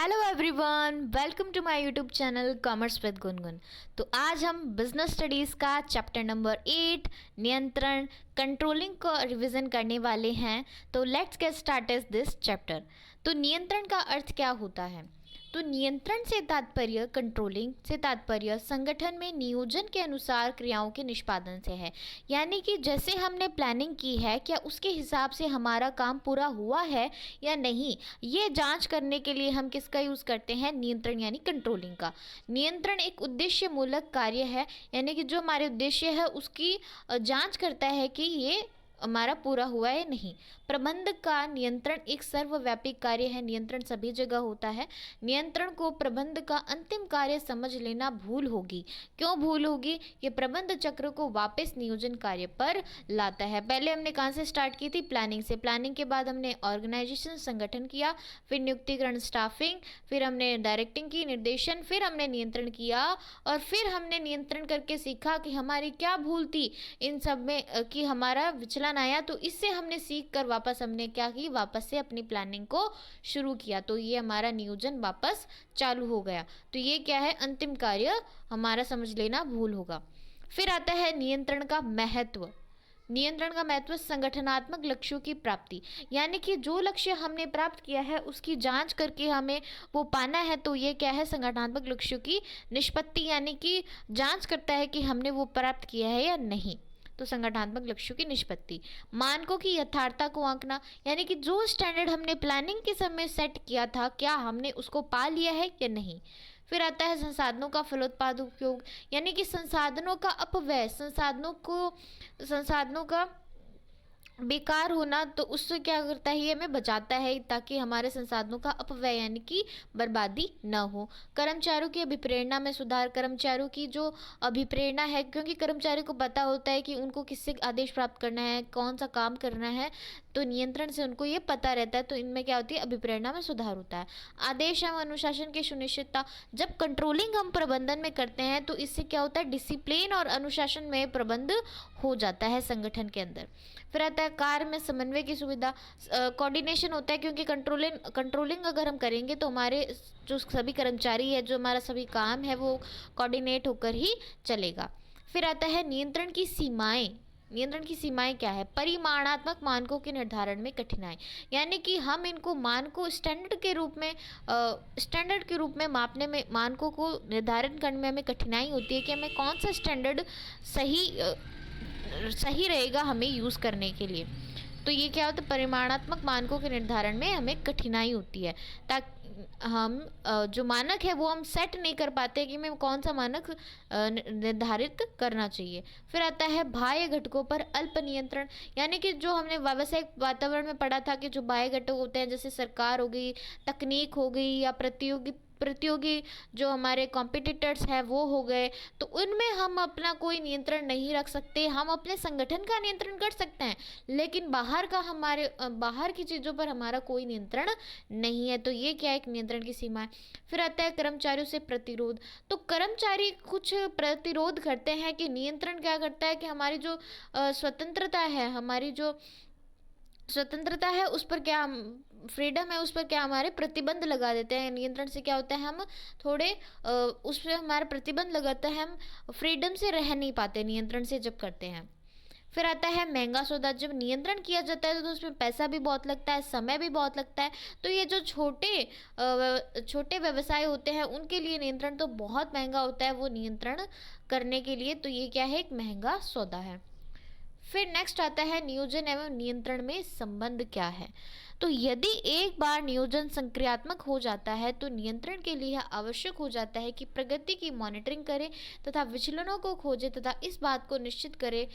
Hello everyone, welcome to my YouTube channel commerce with Gungun. तो आज हम बिजनेस स्टडीज़ का चैप्टर नंबर 8 नियंत्रण कंट्रोलिंग को रिवीजन करने वाले हैं। तो let's get started this chapter. तो नियंत्रण का अर्थ क्या होता है? तो नियंत्रण से तात्पर्य, कंट्रोलिंग से तात्पर्य संगठन में नियोजन के अनुसार क्रियाओं के निष्पादन से है। यानी कि जैसे हमने प्लानिंग की है, क्या उसके हिसाब से हमारा काम पूरा हुआ है या नहीं, ये जांच करने के लिए हम किसका यूज़ करते हैं? नियंत्रण यानी कंट्रोलिंग का। नियंत्रण एक उद्देश्य मूलक कार्य है, यानी कि जो हमारे उद्देश्य है उसकी जांच करता है कि ये हमारा पूरा हुआ है नहीं। प्रबंधक का नियंत्रण एक सर्वव्यापी कार्य है। नियंत्रण सभी जगह होता है। नियंत्रण को प्रबंध का अंतिम कार्य समझ लेना भूल होगी। क्यों भूल होगी? ये प्रबंध चक्र को वापस नियोजन कार्य पर लाता है। पहले हमने कहाँ से स्टार्ट की थी? प्लानिंग से। प्लानिंग के बाद हमने ऑर्गेनाइजेशन संगठन किया, फिर नियुक्तिकरण स्टाफिंग, फिर हमने डायरेक्टिंग की, निर्देशन, फिर हमने नियंत्रण किया और फिर हमने नियंत्रण करके सीखा कि हमारी क्या भूल थी इन सब में, कि हमारा विचलन आया। तो इससे हमने सीख कर वापस हमने क्या की? वापस से अपनी प्लानिंग को शुरू किया। तो ये हमारा नियोजन वापस चालू हो गया। तो ये क्या है? अंतिम कार्य हमारा समझ लेना भूल होगा। फिर आता है नियंत्रण का महत्व। नियंत्रण का महत्व संगठनात्मक लक्ष्यों की प्राप्ति, यानी कि जो लक्ष्य हमने प्राप्त किया है उसकी जांच करके हमें वो पाना है। तो ये क्या है? संगठनात्मक लक्ष्यों की निष्पत्ति, यानी कि जांच करता है कि हमने वो प्राप्त किया है या नहीं। तो संगठनात्मक लक्ष्यों की निष्पत्ति। मानकों की यथार्थता को आंकना, यानी कि जो स्टैंडर्ड हमने प्लानिंग के समय सेट किया था, क्या हमने उसको पा लिया है या नहीं। फिर आता है संसाधनों का फलोत्पाद उपयोग, यानी कि संसाधनों का अपव्यय, संसाधनों का बेकार होना, तो उससे क्या करता है? ये हमें बचाता है ताकि हमारे संसाधनों का अपव्यय यानी कि बर्बादी न हो। कर्मचारियों की अभिप्रेरणा में सुधार। कर्मचारियों की जो अभिप्रेरणा है, क्योंकि कर्मचारी को पता होता है कि उनको किससे आदेश प्राप्त करना है, कौन सा काम करना है, तो नियंत्रण से उनको ये पता रहता है। तो इनमें क्या होती है? अभिप्रेरणा में सुधार होता है। आदेश एवं अनुशासन की सुनिश्चितता। जब कंट्रोलिंग हम प्रबंधन में करते हैं तो इससे क्या होता है? डिसिप्लिन और अनुशासन में प्रबंध हो जाता है संगठन के अंदर। फिर आता है कार्य में समन्वय की सुविधा, कोऑर्डिनेशन होता है, क्योंकि कंट्रोलिंग अगर हम करेंगे तो हमारे जो सभी कर्मचारी है, जो हमारा सभी काम है, वो कोऑर्डिनेट होकर ही चलेगा। फिर आता है नियंत्रण की सीमाएं। नियंत्रण की सीमाएं क्या है? परिमाणात्मक मानकों के निर्धारण में कठिनाई, यानी कि हम इनको मानकों स्टैंडर्ड के रूप में मापने में, मानकों को निर्धारण करने में हमें कठिनाई होती है कि हमें कौन सा स्टैंडर्ड सही रहेगा हमें यूज़ करने के लिए। तो ये क्या होता है? परिमाणात्मक मानकों के निर्धारण में हमें कठिनाई होती है, ताकि हम जो मानक है वो हम सेट नहीं कर पाते कि हमें कौन सा मानक निर्धारित करना चाहिए। फिर आता है बाह्य घटकों पर अल्प नियंत्रण, यानी कि जो हमने व्यावसायिक वातावरण में पढ़ा था कि जो बाह्य घटक होते हैं, जैसे सरकार हो गई, तकनीक हो गई, या प्रतियोगी जो हमारे कॉम्पिटिटर्स हैं वो हो गए, तो उनमें हम अपना कोई नियंत्रण नहीं रख सकते। हम अपने संगठन का नियंत्रण कर सकते हैं, लेकिन बाहर की चीज़ों पर हमारा कोई नियंत्रण नहीं है। तो ये क्या है? एक नियंत्रण की सीमा है। फिर आता है कर्मचारियों से प्रतिरोध। तो कर्मचारी कुछ प्रतिरोध करते हैं कि नियंत्रण क्या करता है कि हमारी जो स्वतंत्रता है उस पर क्या, फ्रीडम है उस पर क्या, हमारे प्रतिबंध लगा देते हैं। नियंत्रण से क्या होता है? हम थोड़े उस पर हमारा प्रतिबंध लगाता है, हम फ्रीडम से रह नहीं पाते नियंत्रण से जब करते हैं। फिर आता है महंगा सौदा। जब नियंत्रण किया जाता है तो उसमें पैसा भी बहुत लगता है, समय भी बहुत लगता है। तो ये जो छोटे व्यवसाय होते हैं उनके लिए नियंत्रण तो बहुत महंगा होता है, वो नियंत्रण करने के लिए। तो ये क्या है? एक महंगा सौदा है। फिर नेक्स्ट आता है नियोजन एवं नियंत्रण में संबंध क्या है। तो यदि एक बार नियोजन संक्रियात्मक हो जाता है तो नियंत्रण के लिए आवश्यक हो जाता है कि प्रगति की मॉनिटरिंग करें तथा विचलनों को खोजे तथा इस बात को निश्चित करे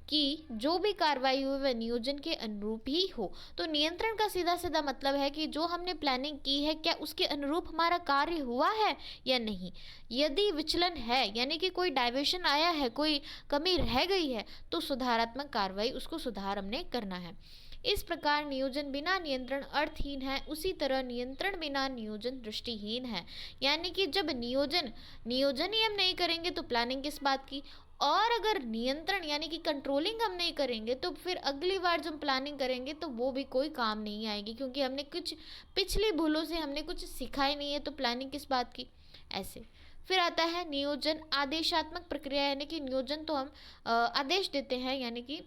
कि जो भी कार्रवाई हो वह नियोजन के अनुरूप ही हो। तो नियंत्रण का सीधा सीधा मतलब है कि जो हमने प्लानिंग की है, क्या उसके अनुरूप हमारा कार्य हुआ है या नहीं। यदि विचलन है, यानी कि कोई डाइवर्शन आया है, कोई कमी रह गई है, तो सुधारात्मक कार्रवाई, उसको सुधार हमने करना है। इस प्रकार नियोजन बिना नियंत्रण अर्थहीन है, उसी तरह नियंत्रण बिना नियोजन दृष्टिहीन है। यानी कि जब नियोजन ही हम नहीं करेंगे तो प्लानिंग किस बात की। और अगर नियंत्रण यानी कि कंट्रोलिंग हम नहीं करेंगे तो फिर अगली बार जब प्लानिंग करेंगे तो वो भी कोई काम नहीं आएगी, क्योंकि हमने कुछ पिछली भूलों से हमने कुछ सीखा ही नहीं है, तो प्लानिंग किस बात की। ऐसे फिर आता है नियोजन आदेशात्मक प्रक्रिया, यानी कि नियोजन तो हम आदेश देते हैं, यानी कि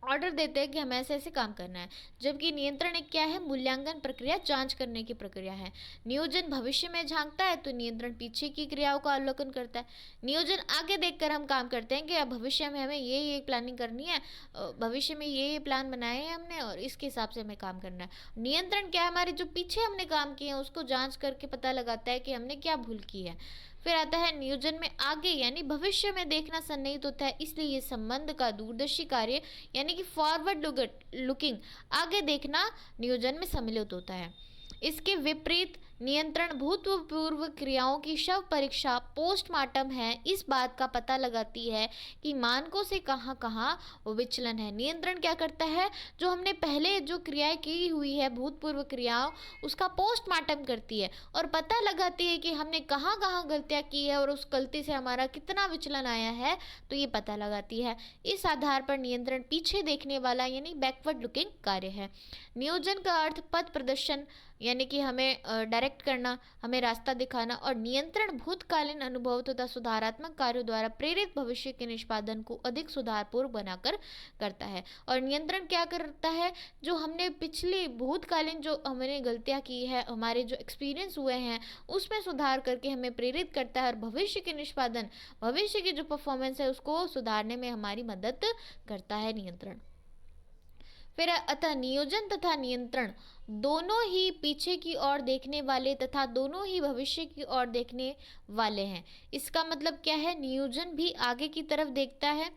ऑर्डर देते हैं कि हमें ऐसे ऐसे काम करना है, जबकि नियंत्रण एक क्या है, मूल्यांकन प्रक्रिया, जांच करने की प्रक्रिया है। नियोजन भविष्य में झांकता है तो नियंत्रण पीछे की क्रियाओं का अवलोकन करता है। नियोजन आगे देखकर हम काम करते हैं कि अब भविष्य में हमें ये प्लानिंग करनी है, भविष्य में ये प्लान बनाए हैं हमने और इसके हिसाब से हमें काम करना है। नियंत्रण क्या है, हमारे जो पीछे हमने काम किए हैं उसको जांच करके पता लगाता है कि हमने क्या भूल की है। फिर आता है नियोजन में आगे यानी भविष्य में देखना सन्निहित होता है, इसलिए ये संबंध का दूरदर्शी कार्य यानी कि फॉरवर्ड लुकिंग, आगे देखना नियोजन में सम्मिलित होता है। इसके विपरीत नियंत्रण भूतपूर्व क्रियाओं की शव परीक्षा पोस्टमार्टम है, इस बात का पता लगाती है कि मानकों से कहाँ कहाँ वो विचलन है। नियंत्रण क्या करता है, जो हमने पहले जो क्रियाएं की हुई है भूतपूर्व क्रियाओं, उसका पोस्टमार्टम करती है और पता लगाती है कि हमने कहाँ कहाँ गलतियाँ की है और उस गलती से हमारा कितना विचलन आया है, तो ये पता लगाती है। इस आधार पर नियंत्रण पीछे देखने वाला यानी बैकवर्ड लुकिंग कार्य है। नियोजन का अर्थ पथ प्रदर्शन यानी कि हमें डायरेक्ट करना, हमें रास्ता दिखाना, और नियंत्रण भूतकालीन अनुभव तथा सुधारात्मक कार्यों द्वारा प्रेरित भविष्य के निष्पादन को अधिक सुधारपूर्वक बनाकर करता है। और नियंत्रण क्या करता है, जो हमने पिछली भूतकालीन जो हमने गलतियां की है, हमारे जो एक्सपीरियंस हुए हैं उसमें सुधार करके हमें प्रेरित करता है और भविष्य के निष्पादन, भविष्य की जो परफॉर्मेंस है उसको सुधारने में हमारी मदद करता है नियंत्रण। फिर अतः नियोजन तथा नियंत्रण दोनों ही पीछे की ओर देखने वाले तथा दोनों ही भविष्य की ओर देखने वाले हैं। इसका मतलब क्या है, नियोजन भी आगे की तरफ देखता है,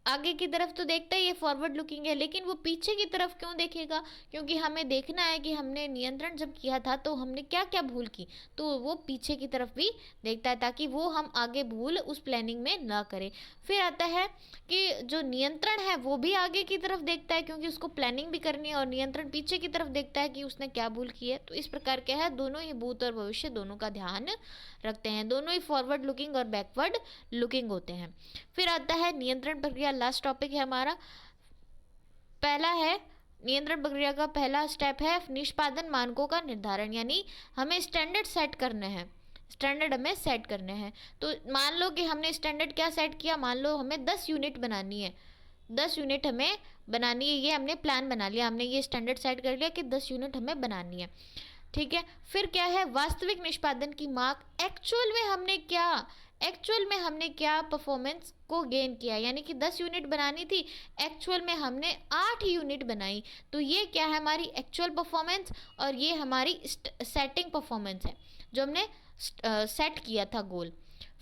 आगे की तरफ तो देखता ही, ये फॉरवर्ड लुकिंग है, लेकिन वो पीछे की तरफ क्यों देखेगा, क्योंकि हमें देखना है कि हमने नियंत्रण जब किया था तो हमने क्या क्या भूल की, तो वो पीछे की तरफ भी देखता है ताकि वो हम आगे भूल उस प्लानिंग में ना करें। फिर आता है कि जो नियंत्रण है वो भी आगे की तरफ देखता है क्योंकि उसको प्लानिंग भी करनी है, और नियंत्रण पीछे की तरफ देखता है कि उसने क्या भूल की है। तो इस प्रकार क्या है, दोनों ही भूत और भविष्य दोनों का ध्यान रखते हैं, दोनों ही फॉरवर्ड लुकिंग और बैकवर्ड लुकिंग होते हैं। फिर आता है नियंत्रण प्रक्रिया, लास्ट टॉपिक है हमारा। पहला है नियंत्रण प्रक्रिया का पहला स्टेप है निष्पादन मानकों का निर्धारण, यानी हमें स्टैंडर्ड सेट करने हैं, स्टैंडर्ड हमें सेट करने हैं। तो मान लो कि हमने स्टैंडर्ड क्या सेट किया, मान लो हमें 10 यूनिट बनानी है, 10 यूनिट हमें बनानी है, ये हमने प्लान बना लिया, हमने ये स्टैंडर्ड सेट कर लिया कि 10 यूनिट हमें बनानी है, ठीक है। फिर क्या है, वास्तविक निष्पादन की मार्क, एक्चुअल में हमने क्या परफॉर्मेंस को गेन किया, यानी कि 10 यूनिट बनानी थी, एक्चुअल में हमने 8 यूनिट बनाई, तो ये क्या है, हमारी एक्चुअल परफॉर्मेंस, और ये हमारी सेटिंग परफॉर्मेंस है जो हमने सेट किया था गोल।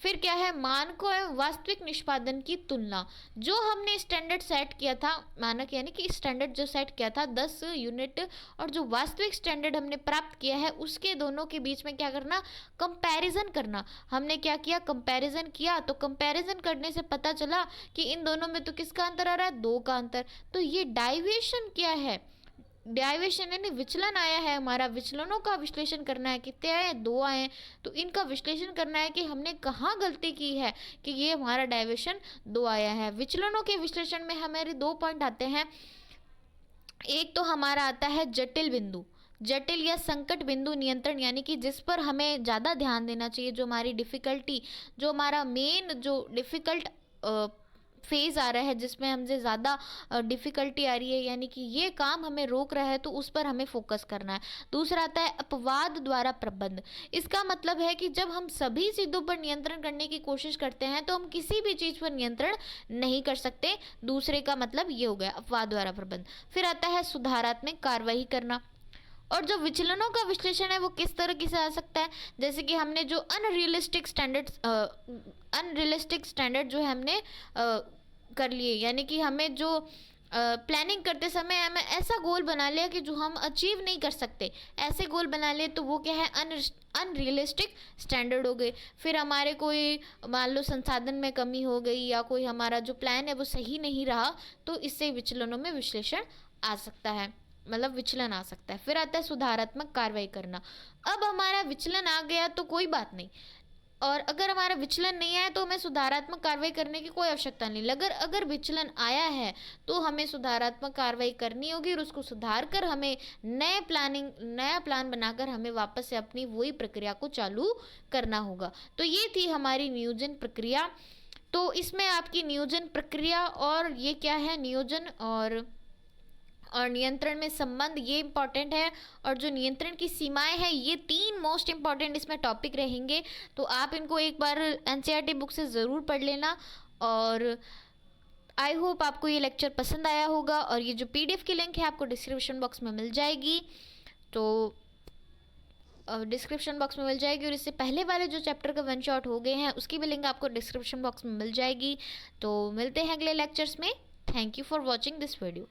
फिर क्या है, मानकों एवं वास्तविक निष्पादन की तुलना, जो हमने स्टैंडर्ड सेट किया था, मानक यानी कि स्टैंडर्ड जो सेट किया था 10 यूनिट, और जो वास्तविक स्टैंडर्ड हमने प्राप्त किया है उसके दोनों के बीच में क्या करना, कंपैरिजन करना। हमने क्या किया, कंपैरिजन किया, तो कंपैरिजन करने से पता चला कि इन दोनों में तो किसका अंतर आ रहा है, 2 का अंतर। तो ये डाइवेशन क्या है, डाइवेशन यानी विचलन आया है हमारा, विचलनों का विश्लेषण करना है, कितने आए, 2 आए, तो इनका विश्लेषण करना है कि हमने कहाँ गलती की है कि ये हमारा डाइवेशन 2 आया है। विचलनों के विश्लेषण में हमारे 2 पॉइंट आते हैं। एक तो हमारा आता है जटिल बिंदु, जटिल या संकट बिंदु नियंत्रण, यानी कि जिस पर हमें ज़्यादा ध्यान देना चाहिए, जो हमारी डिफ़िकल्टी, जो हमारा मेन जो डिफ़िकल्ट फेज़ आ रहा है, जिसमें हमसे ज़्यादा डिफ़िकल्टी आ रही है, यानी कि ये काम हमें रोक रहा है, तो उस पर हमें फोकस करना है। दूसरा आता है अपवाद द्वारा प्रबंध। इसका मतलब है कि जब हम सभी चीज़ों पर नियंत्रण करने की कोशिश करते हैं तो हम किसी भी चीज़ पर नियंत्रण नहीं कर सकते। दूसरे का मतलब ये हो गया अपवाद द्वारा प्रबंध। फिर आता है सुधारात्मक कार्रवाई करना, और जो विचलनों का विश्लेषण है वो किस तरीके से आ सकता है, जैसे कि हमने जो अनरियलिस्टिक स्टैंडर्ड जो है हमने कर लिए, यानी कि हमें जो प्लानिंग करते समय हमें ऐसा गोल बना लिया कि जो हम अचीव नहीं कर सकते, ऐसे गोल बना लिए, तो वो क्या है, अनरियलिस्टिक स्टैंडर्ड हो गए। फिर हमारे कोई मान लो संसाधन में कमी हो गई या कोई हमारा जो प्लान है वो सही नहीं रहा, तो इससे विचलनों में विश्लेषण आ सकता है, मतलब विचलन आ सकता है। फिर आता है सुधारात्मक कार्रवाई करना। अब हमारा विचलन आ गया तो कोई बात नहीं, और अगर हमारा विचलन नहीं आया तो हमें सुधारात्मक कार्रवाई करने की कोई आवश्यकता नहीं। अगर विचलन आया है तो हमें सुधारात्मक कार्रवाई करनी होगी और उसको सुधार कर हमें नया प्लान बनाकर हमें वापस से अपनी वही प्रक्रिया को चालू करना होगा। तो ये थी हमारी नियोजन प्रक्रिया। तो इसमें आपकी नियोजन प्रक्रिया और ये क्या है, नियोजन और नियंत्रण में संबंध, ये इंपॉर्टेंट है। और जो नियंत्रण की सीमाएं हैं, ये 3 मोस्ट इंपॉर्टेंट इसमें टॉपिक रहेंगे। तो आप इनको एक बार एनसीईआरटी बुक से ज़रूर पढ़ लेना। और आई होप आपको ये लेक्चर पसंद आया होगा। और ये जो पीडीएफ की लिंक है आपको डिस्क्रिप्शन बॉक्स में मिल जाएगी। तो डिस्क्रिप्शन बॉक्स में मिल जाएगी। और इससे पहले वाले जो चैप्टर का वन शॉट हो गए हैं उसकी भी लिंक आपको डिस्क्रिप्शन बॉक्स में मिल जाएगी। तो मिलते हैं अगले लेक्चर्स में। Thank you for watching this video.